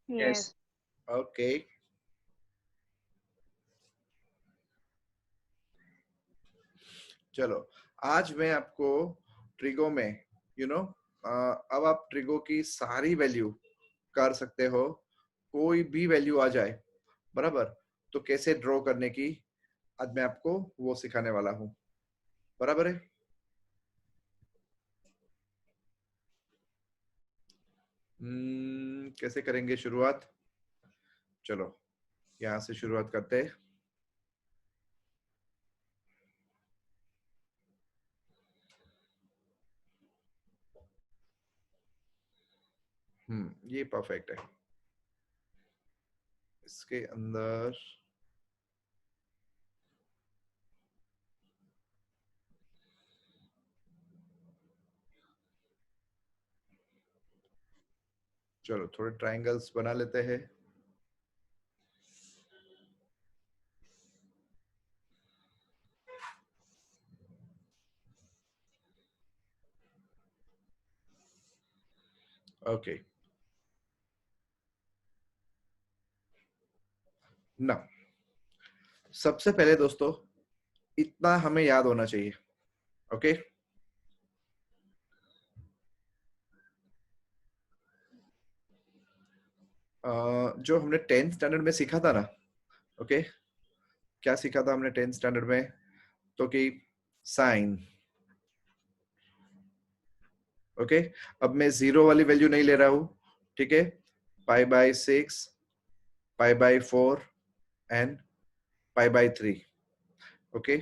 Yes. Yes. Okay, चलो आज मैं आपको ट्रिगो में अब आप ट्रिगो की सारी वैल्यू कर सकते हो, कोई भी वैल्यू आ जाए, बराबर, तो कैसे ड्रॉ करने की आज मैं आपको वो सिखाने वाला हूँ, बराबर है। कैसे करेंगे शुरुआत? चलो यहाँ से शुरुआत करते हैं। ये परफेक्ट है। इसके अंदर चलो थोड़े ट्रायंगल्स बना लेते हैं। ओके, ना सबसे पहले दोस्तों इतना हमें याद होना चाहिए, ओके। जो हमने 10th स्टैंडर्ड में सीखा था ना, ओके, क्या सीखा था हमने 10th स्टैंडर्ड में? तो कि साइन, ओके। अब मैं जीरो वाली वैल्यू नहीं ले रहा हूं, ठीक है। π/6, π/4 एंड π/3, ओके,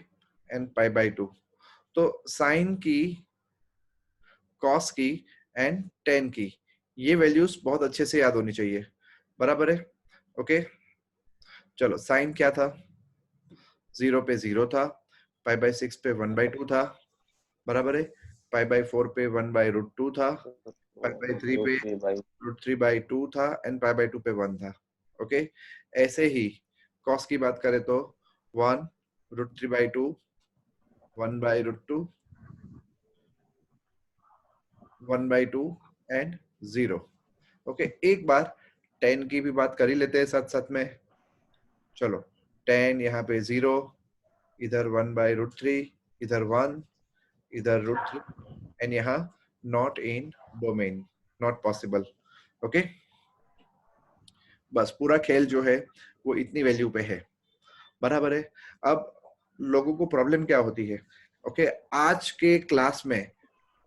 एंड π/2। तो साइन की, कॉस की एंड टेन की ये वैल्यूज बहुत अच्छे से याद होनी चाहिए, बराबर है, ओके। चलो साइन क्या था? 0 पे 0 था, π/6 पे 1/2 था, बराबर है। π/4 पे 1/√2 था, π/3 पे रूट 3 बाई √3/2 था एंड π/2 पे 1 था, ओके। ऐसे ही कॉस की बात करें तो 1 √3/2, 1/√2, 1/2 एंड 0, ओके। एक बार 10 की भी बात कर ही लेते हैं साथ साथ में। चलो 10 यहाँ पे 0, इधर 1/√3, इधर 1, इधर √3 एंड यहाँ not in domain, not possible, okay. बस पूरा खेल जो है वो इतनी वैल्यू पे है, बराबर है। अब लोगों को प्रॉब्लम क्या होती है, ओके। आज के क्लास में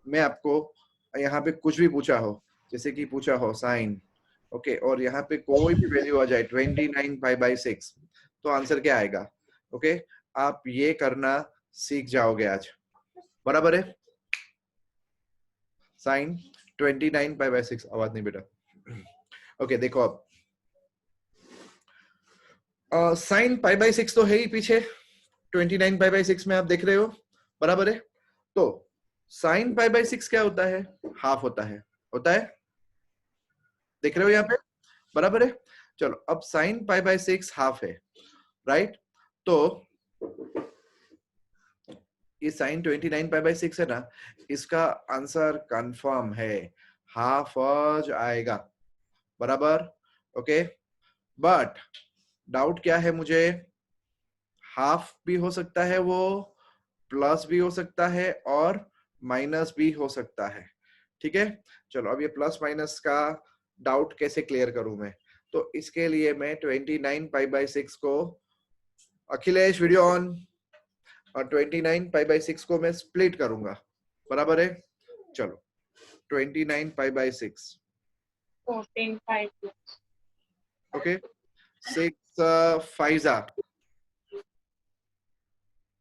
मैं आपको यहाँ पे कुछ भी पूछा हो, जैसे कि पूछा हो साइन, ओके, और यहाँ पे कोई भी वैल्यू आ जाए 29π/6, तो आंसर क्या आएगा? ओके, आप ये करना सीख जाओगे आज, बराबर है। साइन 29π/6, आवाज नहीं बेटा, ओके। देखो अब साइन π/6 तो है ही पीछे, 29π/6 में आप देख रहे हो, बराबर है। तो साइन π/6 क्या होता है? हाफ होता है, होता है, देख रहे हो यहाँ पे, बराबर है। चलो अब साइन π/6 हाफ है, राइट। तो ये साइन 29π/6 है ना, इसका आंसर कंफर्म है, हाफ आज आएगा, बराबर, ओके। बट डाउट क्या है मुझे? हाफ भी हो सकता है वो, प्लस भी हो सकता है और माइनस भी हो सकता है, ठीक है। चलो अब ये प्लस माइनस का डाउट कैसे क्लियर करूं मैं? तो इसके लिए मैं 29π/6 को, अखिलेश वीडियो ऑन, और 29π/6 को मैं स्प्लिट करूंगा, बराबर है। चलो 29π/6, 14/5. ओके। 6 5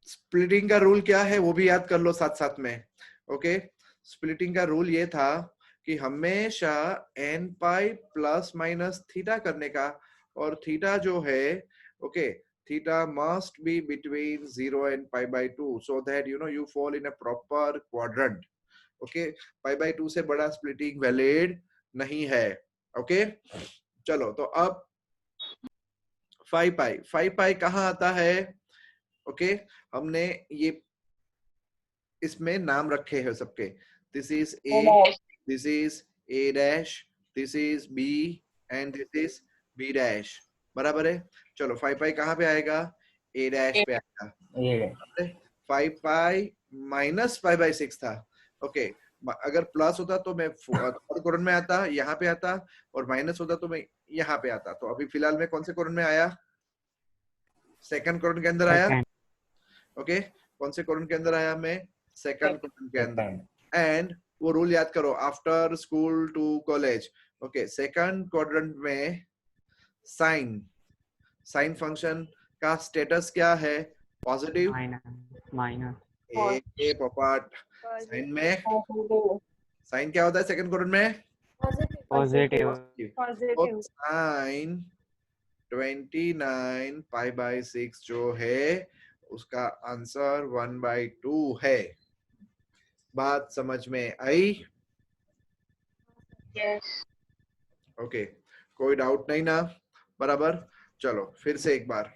स्प्लिटिंग का रूल क्या है वो भी याद कर लो साथ साथ में, ओके। स्प्लिटिंग का रूल ये था कि हमेशा n pi plus minus theta करने का, और थीटा जो है, okay, theta must be between 0 and π/2 so that you fall in a proper quadrant, okay. π/2 से बड़ा स्प्लिटिंग वैलिड नहीं है, ओके। चलो तो अब 5π कहाँ आता है? ओके, हमने ये इसमें नाम रखे हैं सबके, this is A, this is a dash, this is B, and this is B dash, बराबर है। चलो 5 पाई कहाँ पे आएगा, ए डैश पे आएगा, ये 5 पाई माइनस 5/6 था। ओके, अगर प्लस होता तो मैं थर्ड कोलन में आता, यहाँ पे आता, और माइनस होता तो मैं यहाँ पे आता। तो अभी फिलहाल मैं कौन से कोलन में आया, सेकंड कोलन के अंदर आया। सेकंड ओके, कौन से कोलन के अंदर आया मैं, सेकंड कोलन के अंदर। सेकंड एंड वो रूल याद करो, after school to college. Okay, second quadrant में साइन, साइन फंक्शन का स्टेटस क्या है, पॉजिटिव। माइनस ए पॉपट, साइन में साइन क्या होता है सेकंड क्वाड्रेंट में, पॉजिटिव पॉजिटिव साइन 29 पाई/6 जो है उसका आंसर 1/2 है। बात समझ में आई? यस ओके, कोई डाउट नहीं ना, बराबर। चलो फिर से एक बार,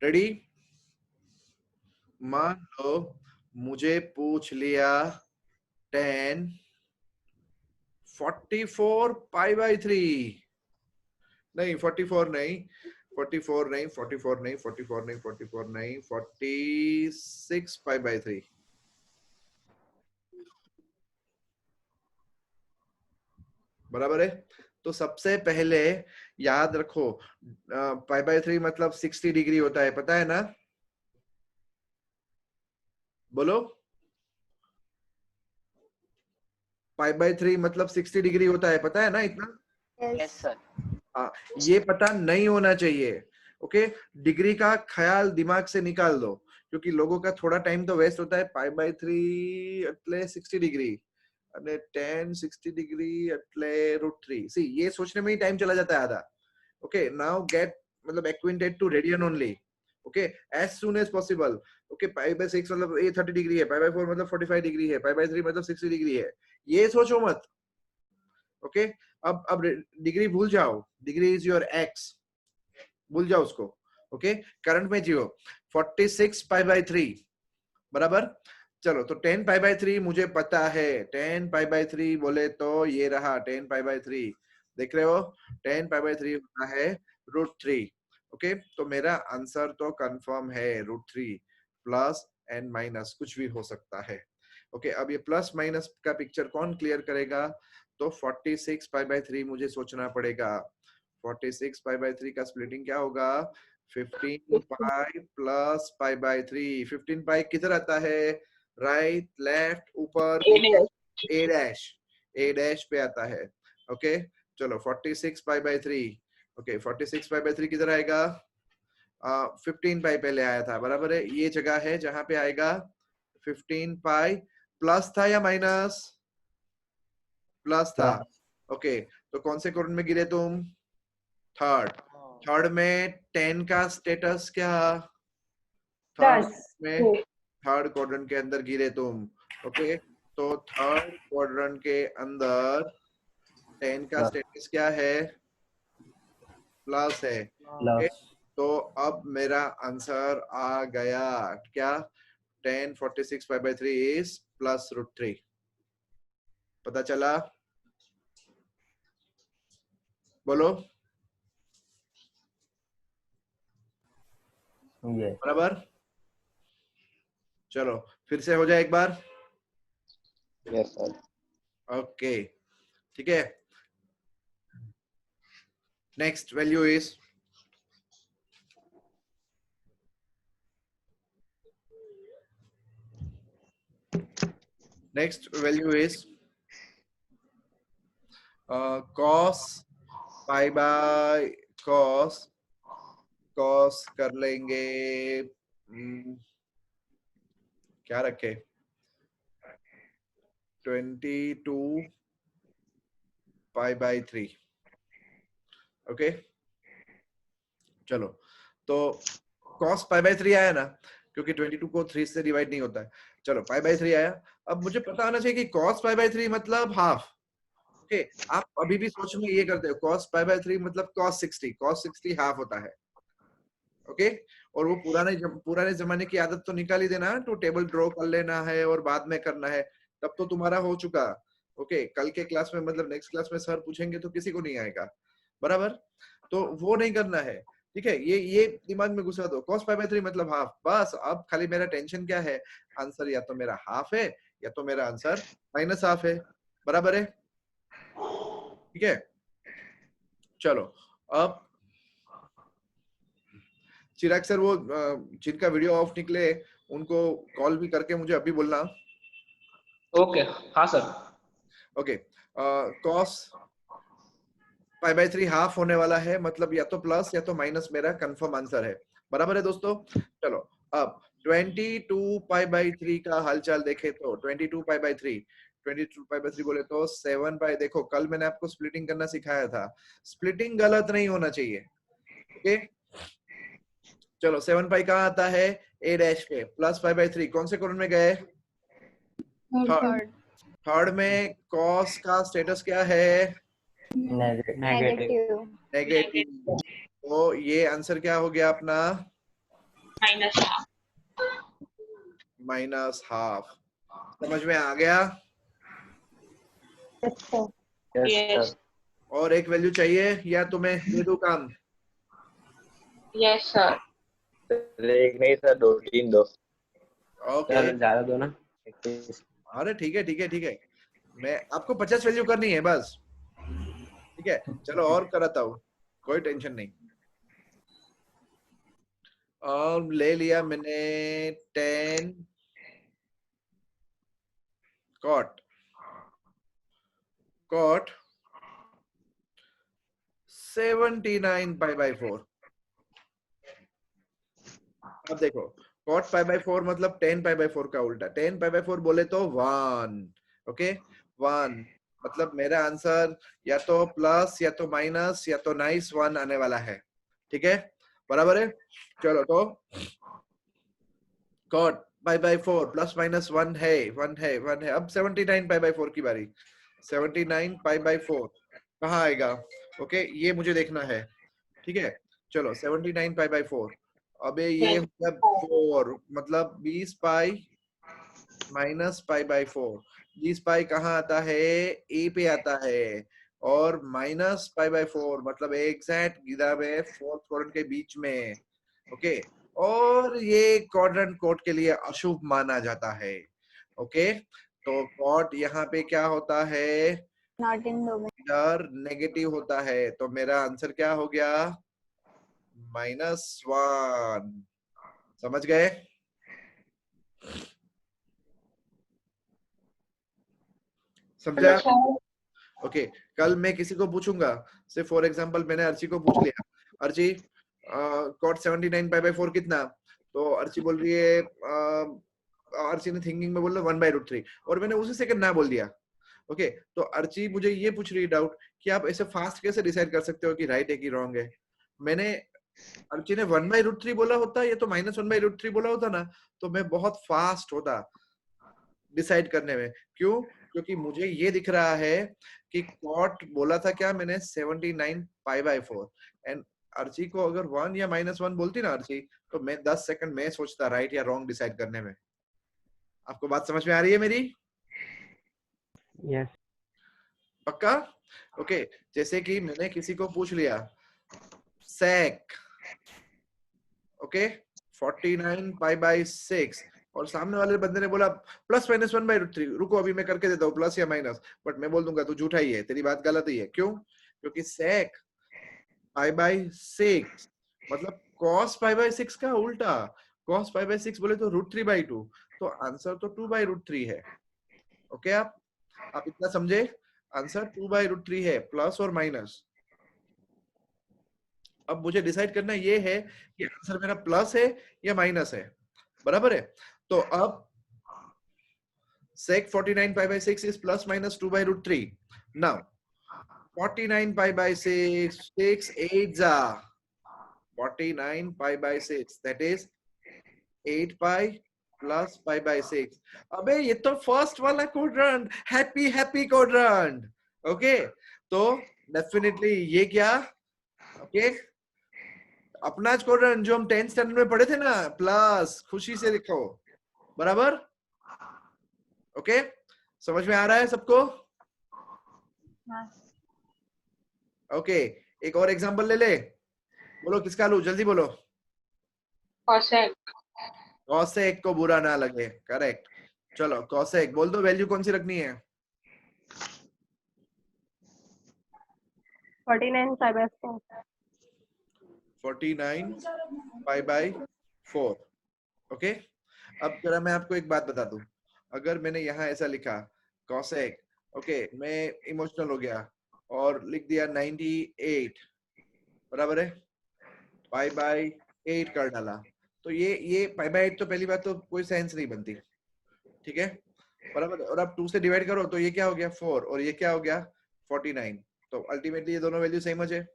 रेडी। मान लो मुझे पूछ लिया 10 44 पाई/3, नहीं 44 नहीं, 44 नहीं, 44 नहीं, 44 नहीं, 44 नहीं, 46 पाई/3। बराबर है। तो सबसे पहले याद रखो, पाई/3 मतलब 60 डिग्री होता है, पता है ना, बोलो। पाई/3 मतलब 60 डिग्री होता है, पता है ना इतना। यस सर हाँ, ये पता नहीं होना चाहिए। ओके, डिग्री का ख्याल दिमाग से निकाल दो, क्योंकि लोगों का थोड़ा टाइम तो वेस्ट होता है। पाई/3 એટલે 60 डिग्री, અને 10 60 डिग्री એટલે √3। सी, ये सोचने में ही टाइम चला जाता है आधा। ओके, नाउ गेट मतलब acquainted to radian only. Okay, as soon as possible. Okay, पाई/6 मतलब ये 30 डिग्री है, पाई/4 मतलब 45 डिग्री है, पाई/3 मतलब 60 डिग्री है, ये सोचो मत। ओके, अब डिग्री भूल जाओ, डिग्री इज योर एक्स, भूल जाओ उसको। ओके, करंट में जियो। 46 पाई/3 बराबर। चलो, तो 10 पाई/3 मुझे पता है, 10 पाई/3 बोले तो ये रहा 10 पाई/3, देख रहे हो, 10 पाई/3 होता है √3। ओके, तो मेरा आंसर तो कंफर्म है √3, प्लस एंड माइनस कुछ भी हो सकता है। ओके, अब ये प्लस माइनस का पिक्चर कौन क्लियर करेगा, तो 46 पाई/3 मुझे सोचना पड़ेगा। 46 पाई/3 का स्प्लिटिंग क्या होगा, 15 पाई प्लस पाई/3। 15 पाई किधर आता है, राइट लेफ्ट ऊपर, ए डैश, ए डैश पे आता है। ओके, चलो 46 पाई/3। ओके, 46 पाई/3 किधर आएगा, 15 पाई पहले आया था, बराबर है। ये जगह है जहां पे आएगा 15 पाई। प्लस था या माइनस, प्लस था। ओके, तो कौन से कोण में गिरे तुम, थर्ड। थर्ड में 10 का स्टेटस क्या, थर्ड में थर्ड क्वाड्रेंट के अंदर गिरे तुम। ओके, तो थर्ड क्वाड्रेंट के अंदर 10 का स्टेटस क्या है, प्लस है। ओके, तो अब मेरा आंसर आ गया क्या, 10 46 पाई/3 इज प्लस √3। पता चला, बोलो, बराबर। चलो फिर से हो जाए एक बार। यस सर ओके, ठीक है। Next value is, next value is cos cos cos कर लेंगे, क्या रखे, 22 पाई/3। ओके, चलो, तो cos पाई/3 आया ना, क्योंकि 22 को 3 से डिवाइड नहीं होता है। चलो पाई/3 आया। अब मुझे पता होना चाहिए कि cos पाई/3 मतलब हाफ। ओके, आप अभी भी सोच में ये करते हो, cos पाई/3 मतलब cos 60 हाफ होता है। ओके, और वो पुराने जमाने की आदत तो निकाल ही देना, तो टेबल ड्रॉ कर लेना है और बाद में करना है, तब तो तुम्हारा हो चुका। ओके कल के क्लास में मतलब नेक्स्ट क्लास में सर पूछेंगे तो किसी को नहीं आएगा, बराबर। तो वो नहीं करना है, ठीक है। ये दिमाग में घुसा दो, cos π/3 मतलब हाफ, बस। अब खाली मेरा टेंशन क्या है, आंसर या तो मेरा हाफ है या तो मेरा आंसर माइनस हाफ है, बराबर है, ठीक है। चलो अब चिराग सर वो जिनका वीडियो ऑफ निकले उनको कॉल भी करके मुझे अभी बोलना। ओके हाँ सर। ओके cos π/3 हाफ होने वाला है, मतलब या तो प्लस या तो माइनस मेरा कंफर्म आंसर है, बराबर है दोस्तों। चलो अब 22 π/3 का हालचाल देखे तो 22 π/3 बोले तो 7 पाई। देखो कल मैंने आपको स्प्लिटिंग करना सिखाया था, स्प्लिटिंग गलत नहीं होना चाहिए, ओके। चलो 7 पाई कहाँ आता है, a डैश पे, प्लस π/3 कौन से कॉलम में गए, थर्ड। थर्ड में cos का स्टेटस क्या है, नेगेटिव। नेगेटिव। तो ये आंसर क्या हो गया अपना, माइनस हाफ। समझ में आ गया। Yes, sir. और एक वैल्यू चाहिए या तुम्हें दे दूं काम, यस सर। एक नहीं सर, 2 3 दो। ओके। सर ज्यादा दो ना। अरे ठीक है ठीक है ठीक है, मैं आपको 50 वैल्यू करनी है बस, ठीक है। चलो और कराता हूँ, कोई टेंशन नहीं। और ले लिया मैंने 10 cot 79 π/4। अब देखो cot π/4 मतलब 10 π/4 का उल्टा, 10 π/4 बोले तो 1, ओके 1 मतलब मेरा आंसर या तो प्लस या तो माइनस या तो नाइस 1 आने वाला है, ठीक है, बराबर है। चलो तो cot π/4 प्लस माइनस 1 है, 1 है, 1 है। अब 79 π/4 की बारी, 79 π/4 कहाँ आएगा, ओके ये मुझे देखना है, ठीक है। चलो 79 π/4, अबे ये हो गया 4 मतलब 20 पाई माइनस π/4। 20 पाई कहाँ आता है, ए पे आता है, और माइनस π/4 मतलब एग्जैक्ट गिरा में फोर्थ क्वाड्रेंट के बीच में, ओके। और ये क्वाड्रेंट कोड के लिए अशुभ माना जाता है, ओके। तो कॉट यहाँ पे क्या होता है, Not in domain. इधर नेगेटिव होता है, तो मेरा आंसर क्या हो गया, -1। समझ गए। समझा, ओके। कल मैं किसी को पूछूंगा, से फॉर एग्जांपल मैंने अर्ची को पूछ लिया, अर्ची कॉट 79 π/4 कितना, तो अर्ची बोल रही है, अर्ची ने थिंकिंग में बोला 1/√3, और मैंने उसी सेकंड ना बोल दिया, ओके। तो अर्ची मुझे ये पूछ रही है डाउट कि आप ऐसे फास्ट कैसे डिसाइड कर सकते हो कि राइट है कि रॉन्ग है। मैंने अर्ची ने 1/√3 बोला होता या तो -1/√3 बोला होता ना, तो मैं बहुत फास्ट होता डिसाइड करने में। क्यों, क्योंकि मुझे ये दिख रहा है कि कॉट बोला था क्या मैंने 79 π/4, एंड अर्ची को अगर 1 या -1 बोलती ना अर्ची, तो मैं 10 सेकंड में सोचता राइट या रॉन्ग डिसाइड करने में। आपको बात समझ में आ रही है मेरी, यस। पक्का, ओके। जैसे कि मैंने किसी को पूछ लिया sec, ओके 49 π/6, और सामने वाले बंदे ने बोला +-1/√3। रुको अभी मैं करके देता हूँ प्लस या माइनस, बट मैं बोल दूंगा तू झूठा ही है, तेरी बात गलत ही है। क्यों, क्योंकि sec π/6 मतलब cos π/6 का उल्टा, cos π/6 बोले तो √3/2, तो आंसर तो 2/√3 है, ओके। आप इतना समझे, आंसर 2/√3 है, प्लस और माइनस। अब मुझे डिसाइड करना ये है कि आंसर मेरा प्लस है या माइनस है, बराबर है। तो अब sec 49 π/6 is plus minus 2/√3. Now 49 π/6, 6 8s are 49 π/6, that is 8 pi plus π/6। अबे ये तो फर्स्ट वाला क्वाड्रेंट, हैप्पी क्वाड्रेंट, ओके। तो डेफिनेटली ये क्या, ओके अपना क्वाड्रेंट जो हम 10th स्टैंडर्ड में पढ़े थे ना, प्लस खुशी से लिखो, बराबर, ओके। समझ में आ रहा है सबको, हाँ ओके, एक और एग्जांपल ले ले, बोलो किसका लूं, जल्दी बोलो। cosec कॉसेक को बुरा ना लगे, करेक्ट। चलो कॉसेक बोल दो, वैल्यू कौन सी रखनी है? 49 pi by 4. 49 pi by 4। Okay, अब जरा मैं आपको एक बात बता दूं, अगर मैंने यहाँ ऐसा लिखा कॉसेक, ओके, मैं इमोशनल हो गया और लिख दिया 98 बराबर है पाई बाई 8 कर डाला, तो ये पाई बाई 8 तो पहली बात तो कोई सेंस नहीं बनती, ठीक है, बराबर। और अब 2 से डिवाइड करो तो ये क्या हो गया 4 और ये क्या हो गया 49, तो अल्टीमेटली ये दोनों वैल्यू सेम हो जाए,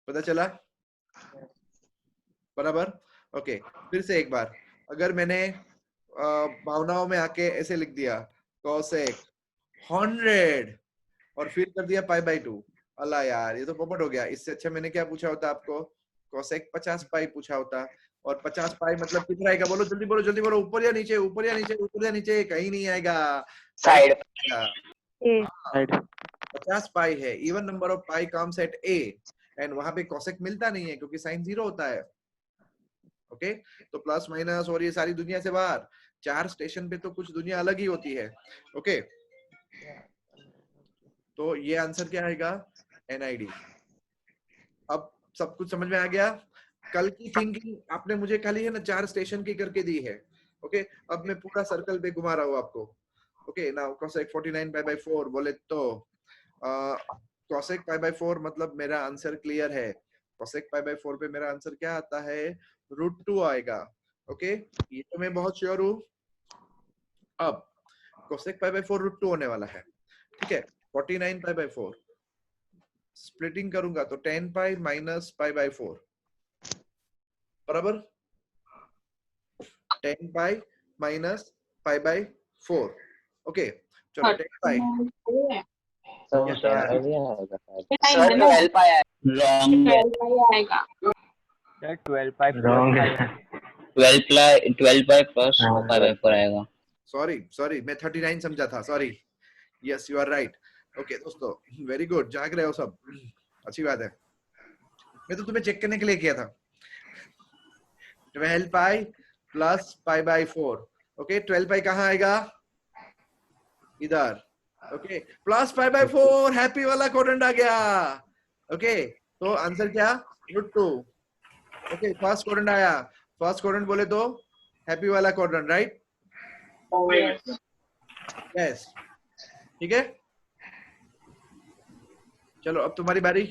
पता चला, बराबर। ओके, फिर से एक बार, अगर मैंने भावनाओं में आके ऐसे लिख दिया cosec 100 और फिर कर दिया पाई बाई 2, अल्लाह यार ये तो पोपट हो गया। इससे अच्छा मैंने क्या पूछा होता आपको, cosec 50 पाई पूछा होता, और 50 पाई मतलब कितना आएगा, बोलो जल्दी बोलो जल्दी बोलो, ऊपर या नीचे, ऊपर या नीचे, ऊपर या नीचे, कहीं नहीं आएगा, साइड A. साइड 50 पाई है, even number of pi comes at a, and वहां पे cosec मिलता नहीं है क्योंकि साइन 0 होता है। ओके, तो प्लस माइनस और ये सारी दुनिया से बाहर, 4 स्टेशन पे तो कुछ दुनिया अलग ही होती है। ओके, तो ये आंसर क्या आएगा, NID। अब सब कुछ समझ में आ गया, कल की थिंकिंग आपने मुझे खाली है ना 4 स्टेशन की करके दी है। ओके, अब मैं पूरा सर्कल पे घुमा रहा हूँ आपको। Okay, now cosec 49 pi by 4 बोले तो cosec पाई बाई 4 मतलब मेरा आंसर क्लियर है, cosec पाई बाई 4 पे मेरा आंसर क्या आता है, √2 आएगा। ओके, ये तो मैं बहुत श्योर हूँ। अब cosec पाई बाई 4 √2 होने वाला है, ठीक है। 49 पाई बाई 4 स्प्लिटिंग करूंगा तो 10 पाई माइनस पाई बाई 4 बराबर 10 pi minus pi by 4। Okay, चलो 10 पाई सर आइडिया आएगा शायद। सर 12 पाया रॉन्ग है। 12 पाई आएगा। सर 12 पाई Wrong प्लस है। 12 पाई प्लस हाँ, पाई बाई 4 आएगा। सॉरी सॉरी, मैं 39 समझा था, sorry. Yes you are right. Okay दोस्तों, वेरी गुड, जाग रहे हो सब, अच्छी बात है। मैं तो तुम्हें चेक करने के लिए किया था। 12 pi plus pi by 4। Okay, 12 पाई कहाँ आएगा, इधर। Okay, plus pi by 4, happy वाला क्वाड्रेंट आ गया। ओके, तो आंसर क्या, √2। ओके, फर्स्ट क्वाड्रेंट आया, फर्स्ट क्वाड्रेंट बोले तो हैप्पी वाला क्वाड्रेंट, राइट? यस, ठीक है। चलो अब तुम्हारी बारी।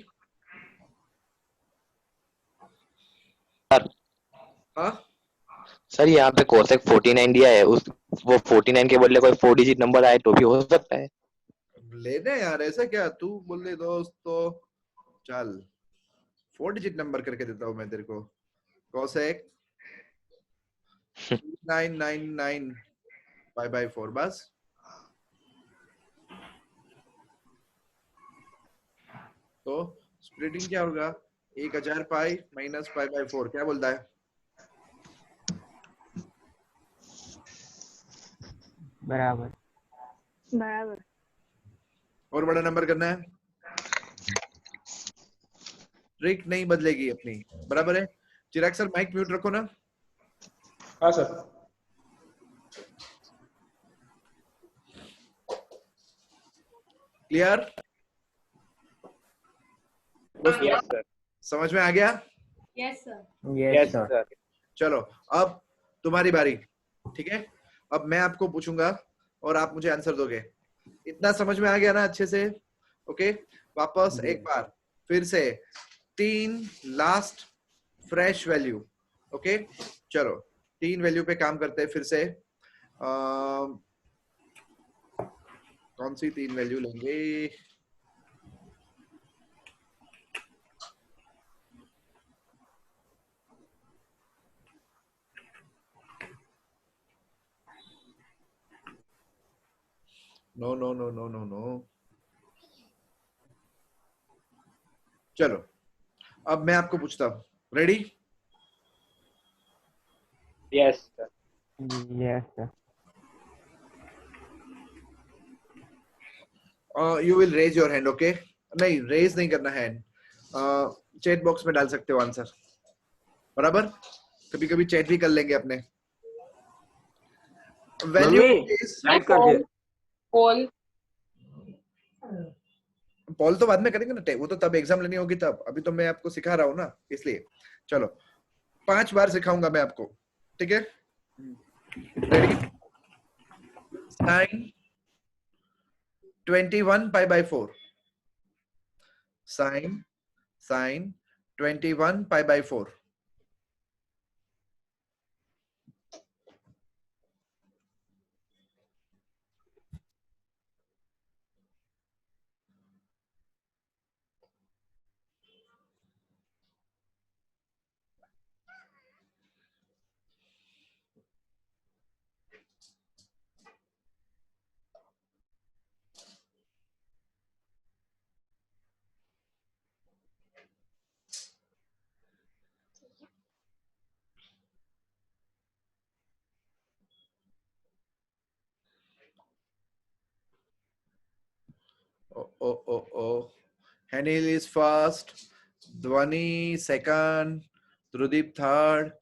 हाँ, सर यहाँ पे कोसेक 49 दिया है, उस वो 49 के बदले कोई 4 डिजिट नंबर आए तो भी हो सकता है। लेने यार, ऐसा क्या, तू बोल दे दोस्त तो चल 4 डिजिट नंबर करके देता हूँ मैं तेरे को, cosec 999 पाई बाई 4 बस। तो स्प्लिटिंग क्या होगा, 1000 पाई माइनस पाई बाई 4, क्या बोलता है? बराबर बराबर। और बड़ा नंबर करना है, ट्रिक नहीं बदलेगी अपनी, बराबर है। चिराग सर माइक म्यूट रखो ना। हाँ सर। क्लियर? Yes sir. समझ में आ गया? Yes sir. यस सर चलो अब तुम्हारी बारी, ठीक है। अब मैं आपको पूछूंगा और आप मुझे आंसर दोगे। इतना समझ में आ गया ना अच्छे से? ओके, वापस एक बार फिर से 3 लास्ट फ्रेश वैल्यू। ओके, चलो 3 वैल्यू पे काम करते हैं फिर से। कौन सी 3 वैल्यू लेंगे? No no no no no no, चलो अब मैं आपको पूछता हूँ, ready? Yes sir. Yes sir you will raise your hand, okay? नहीं, रेज नहीं करना हैंड, चैट बॉक्स में डाल सकते हो आंसर, बराबर? कभी कभी चैट भी कर लेंगे अपने। वैल्यू इज, राइट कर दिया। पोल पॉल तो बाद में करेंगे ना, वो तो तब एग्जाम लेनी होगी तब, अभी तो मैं आपको सिखा रहा हूँ ना, इसलिए। चलो 5 बार सिखाऊंगा मैं आपको, ठीक है? Ready? Sine 21 pi by 4, sine 21 pi by 4। Oh. Hanil is first, Dhwani second, Dhrudeep third,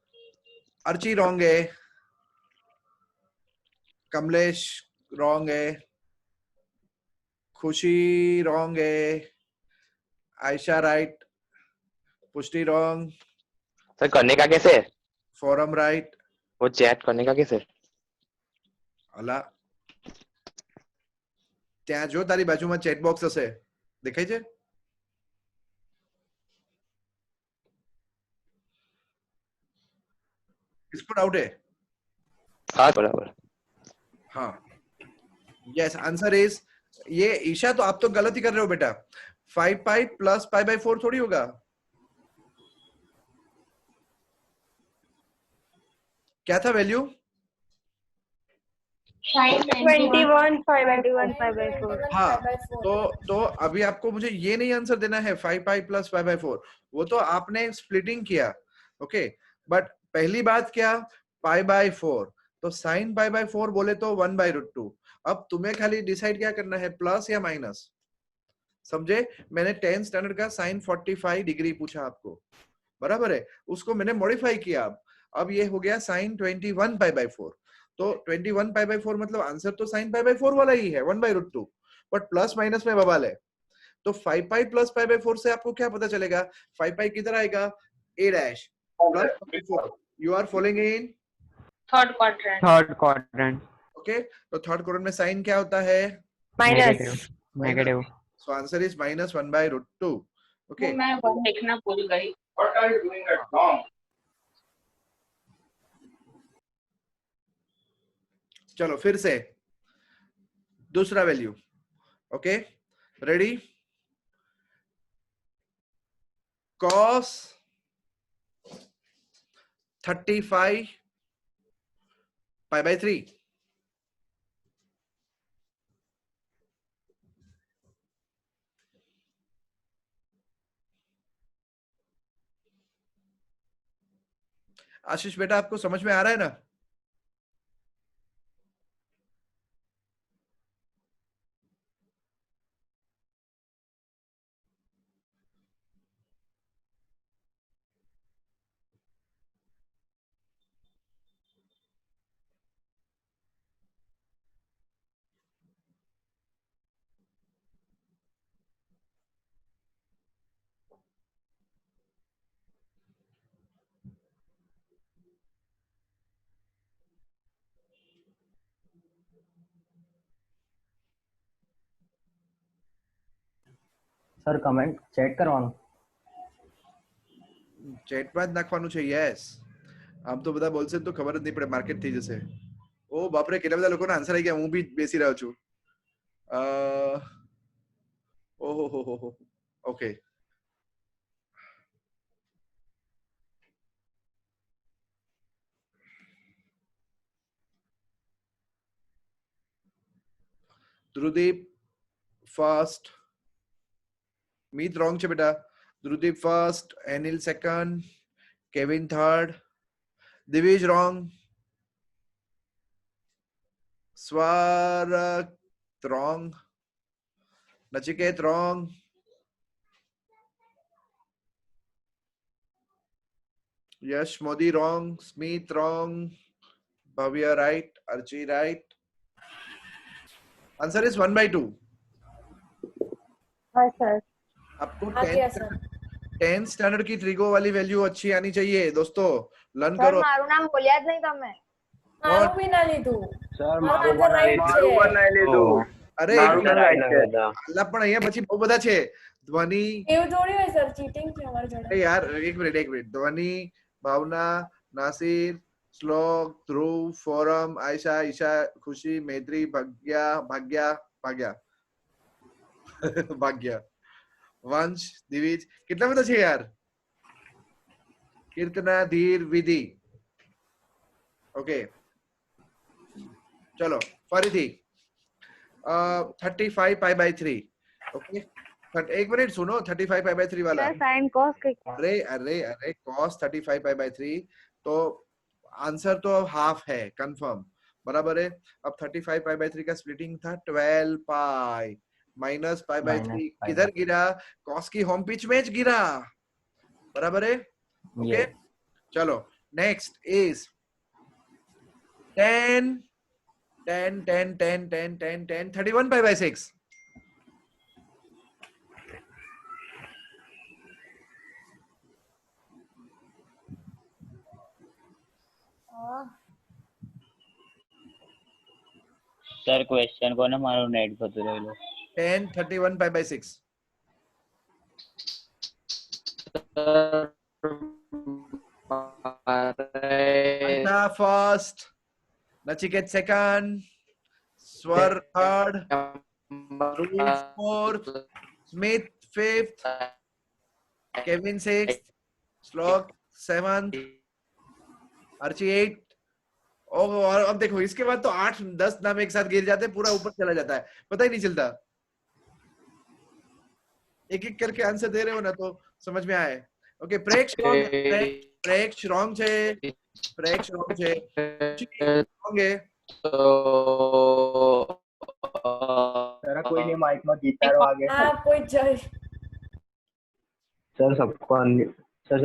Archie wrong है, कमलेश wrong है, खुशी wrong है, आयशा right, पुष्टि wrong, सर करने का कैसे है? forum right, वो चैट करने का कैसे? અલા ત્યાં જો તારી બાજુમાં ચેટ બોક્સ હશે, દેખાય છે? इसको डाउट है? हाँ बराबर। हाँ, यस, आंसर इज ये। ईशा तो आप तो गलत ही कर रहे हो बेटा, 5 पाई प्लस पाई बाय 4 थोड़ी होगा। क्या था वैल्यू? 21 5/4। हाँ, तो अभी आपको मुझे ये नहीं आंसर देना है 5 पाई प्लस 5 बाय 4, वो तो आपने स्प्लिटिंग किया, ओके? बट पहली बात क्या, पाई बाय 4, तो साइन पाई बाय 4 बोले तो 1/√2। अब तुम्हें खाली डिसाइड क्या करना है, प्लस या माइनस, समझे? मैंने 10th स्टैंडर्ड का साइन 45 डिग्री पूछा आपको, बराबर है? उसको मैंने मॉडिफाई किया, अब ये हो गया साइन 21 पाई बाय 4। तो 21 पाई बाय 4 मतलब आंसर तो साइन पाई बाय 4 वाला ही है, 1/√2, बट प्लस माइनस में बवाल है। तो 5 पाई प्लस पाई बाय 4 से आपको क्या पता चलेगा? 5 पाई किधर आएगा? a dash plus 4। You are following in third quadrant. Third quadrant. Okay, तो थर्ड क्वाड्रेंट में साइन क्या होता है? Minus. Negative. So answer is minus 1/√2। Okay, मैं वन देखना भूल गई। चलो फिर से दूसरा value, okay? Ready? cos 35 pi by 3। Ashish बेटा आपको समझ में आ रहा है ना? સર કમેન્ટ ચેક કરવાનું. ચેટમાં જ નાખવાનું છે, યસ. આમ તો બધા બોલશે તો ખબર જ નહીં પડે, માર્કેટ થઈ જશે. ઓ બાપરે, કેટલા બધા લોકોના આન્સર આવી ગયા, હું બી બેસી રહ્યો છું. ઓહો, okay. Dhruvdeep first, Meet wrong છે બેટા. Dhruvdeep first, Anil second, Kevin third, Divij wrong, Swar wrong, Nachiket wrong. Yash Modi wrong. Smith wrong. Bhavya right. Archie right. Answer is 1/2. हाँ सर आपको हाँ किया सर 10th स्टैंडर्ड की ट्रिगो वाली वैल्यू अच्छी आनी चाहिए दोस्तों, लर्न સર करो। મારું નામ બોલ્યા જ નહીં તમે મારું બી ના લીધું સર મારું આન્સર રાઈટ છે અરે અલ્લા પણ અહીંયા પછી બહુ બધા છે, ધ્વનિ એવું થોડી હોય સર ચીટિંગ છે અમારી જોડે અરે યાર એક મિનિટ ધ્વનિ, ભાવના, નાસિર, શ્લોક, ધ્રુવ, ફોરમ, આયશા, ઈશા, ખુશી, મૈત્રી, ભાગ્યા ભાગ્યા ભાગ્યા ભાગ્યા, વંશ, દિવિજ, કેટલા બધા છે યાર, કીર્તના, ધીર, વિધિ। ઓકે ચલો ફરીથી 35 π/3। ओके एक मिनट सुनो, 35 π/3 वाला सर sin cos के क्या अरे अरे अरे cos 35 π/3 तो आंसर तो हाफ है कंफर्म, बराबर है। अब 35 π/3 का स्प्लिटिंग था 12 पाई माइनस π/3 किधर गिरा, cos की होम पिच में गिरा, बराबर है। ओके चलो नेक्स्ट इज 10 10 10 10 10 10 10 31 π/6। સર ક્વેશ્ચન કોને, મારું નેટ જતું રહેલું। 10 31 π/6। Anta first, Nachiket second, Swar third, Dhruv fourth, Smith fifth, Kevin sixth, Slok seventh, Archie eighth। और अब देखो इसके बाद तो 8-10 नाम एक साथ गिर जाते हैं, पूरा ऊपर चला जाता है, पता ही नहीं चलता। एक एक करके आंसर दे रहे हो ना तो समझ में आए। ओके प्रेक्ष प्रेक्ष रॉन्ग छे, प्रेक्ष रॉन्ग छे, रॉन्ग है। सर कोई नहीं माइक में गीता आगे હા કોઈ જય सर सबको सर